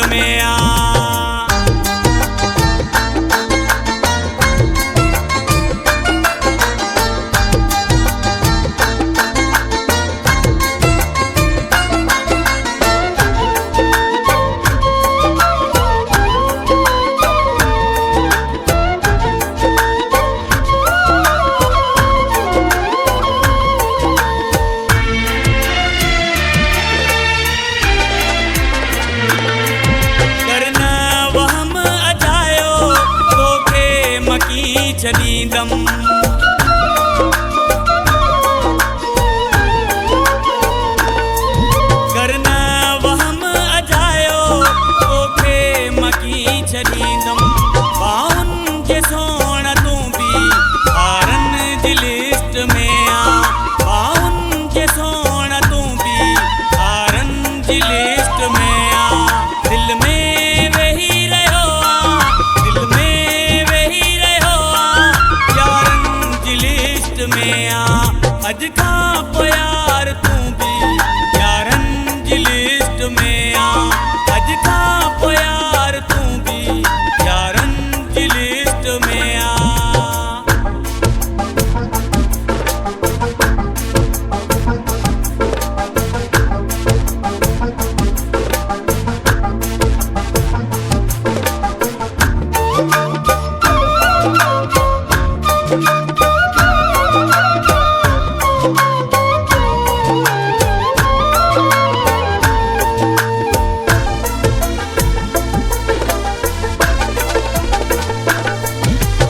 में आ। छदीदम करना वहम अजायो तोखे मकी छदीदम बाउन जे सोण तू भी हारन जी लिस्ट में आ। बाउन जे सोण तू भी हारन जी लिस्ट में आ। दिल में वही रहो आ, दिल में वही में आ। अज का प्यार तू भी यारन जी लिस्ट में आ। अज का प्यार तू भी यारन जी लिस्ट में आ।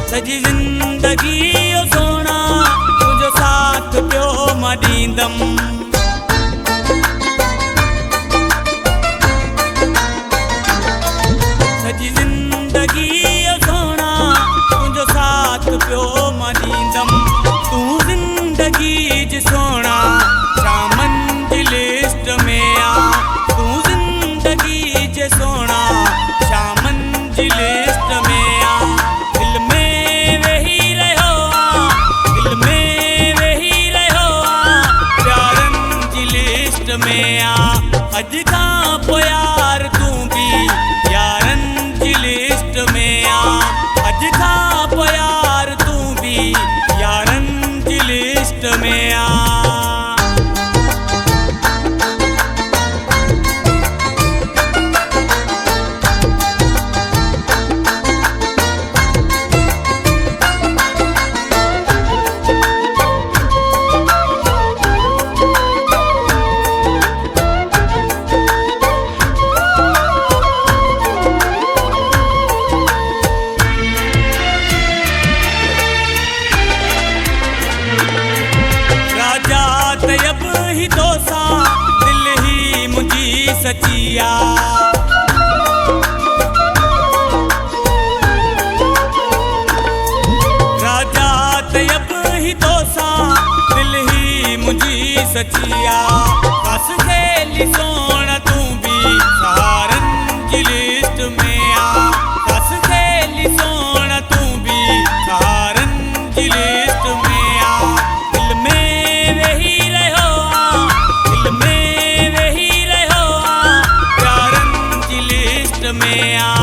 सजी जिंदगी ओ सोना तुझो साथ पियो मां ॾींदम। सजी जिंदगी ओ सोना तुझो साथ पियो मां ॾींदम। तू जिंदगी जी सोना शामन जी लिस्ट में आ। तू जिंदगी जी सोना शामन जी लिस्ट में आ। दिल में वही रहो आ, दिल में वही रहो आ, प्यारन जी लिस्ट में आ। अज का प्यार तू भी यारन जी लिस्ट में आ। अज का प्यार तू भी यारन जी लिस्ट में आ। तयब ही दोसा दिल ही मुझी सचिया। राजा तयब ही दोसा दिल ही मुझी सचिया। कस खेली सोण तू भी सहारन जी लिस्ट में आ। कस खेली सोण तू भी सहारन जी लिस्ट में आ। दिल में वही में आ।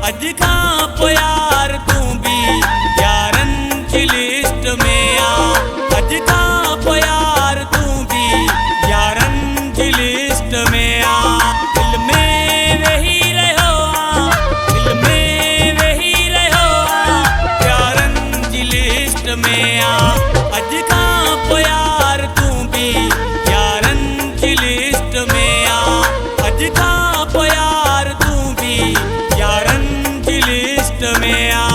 अज का प्यार तू भी यारन जी लिस्ट में आ। अज का प्यार तू भी यारन जी लिस्ट में आ। दिल में वही रहो आ, दिल में वही रहो आ, यारन जी लिस्ट में आ। अज का प्यार तू भी यारन जी लिस्ट में आ। अज का प्यार तू भी यारन जी लिस्ट में आ।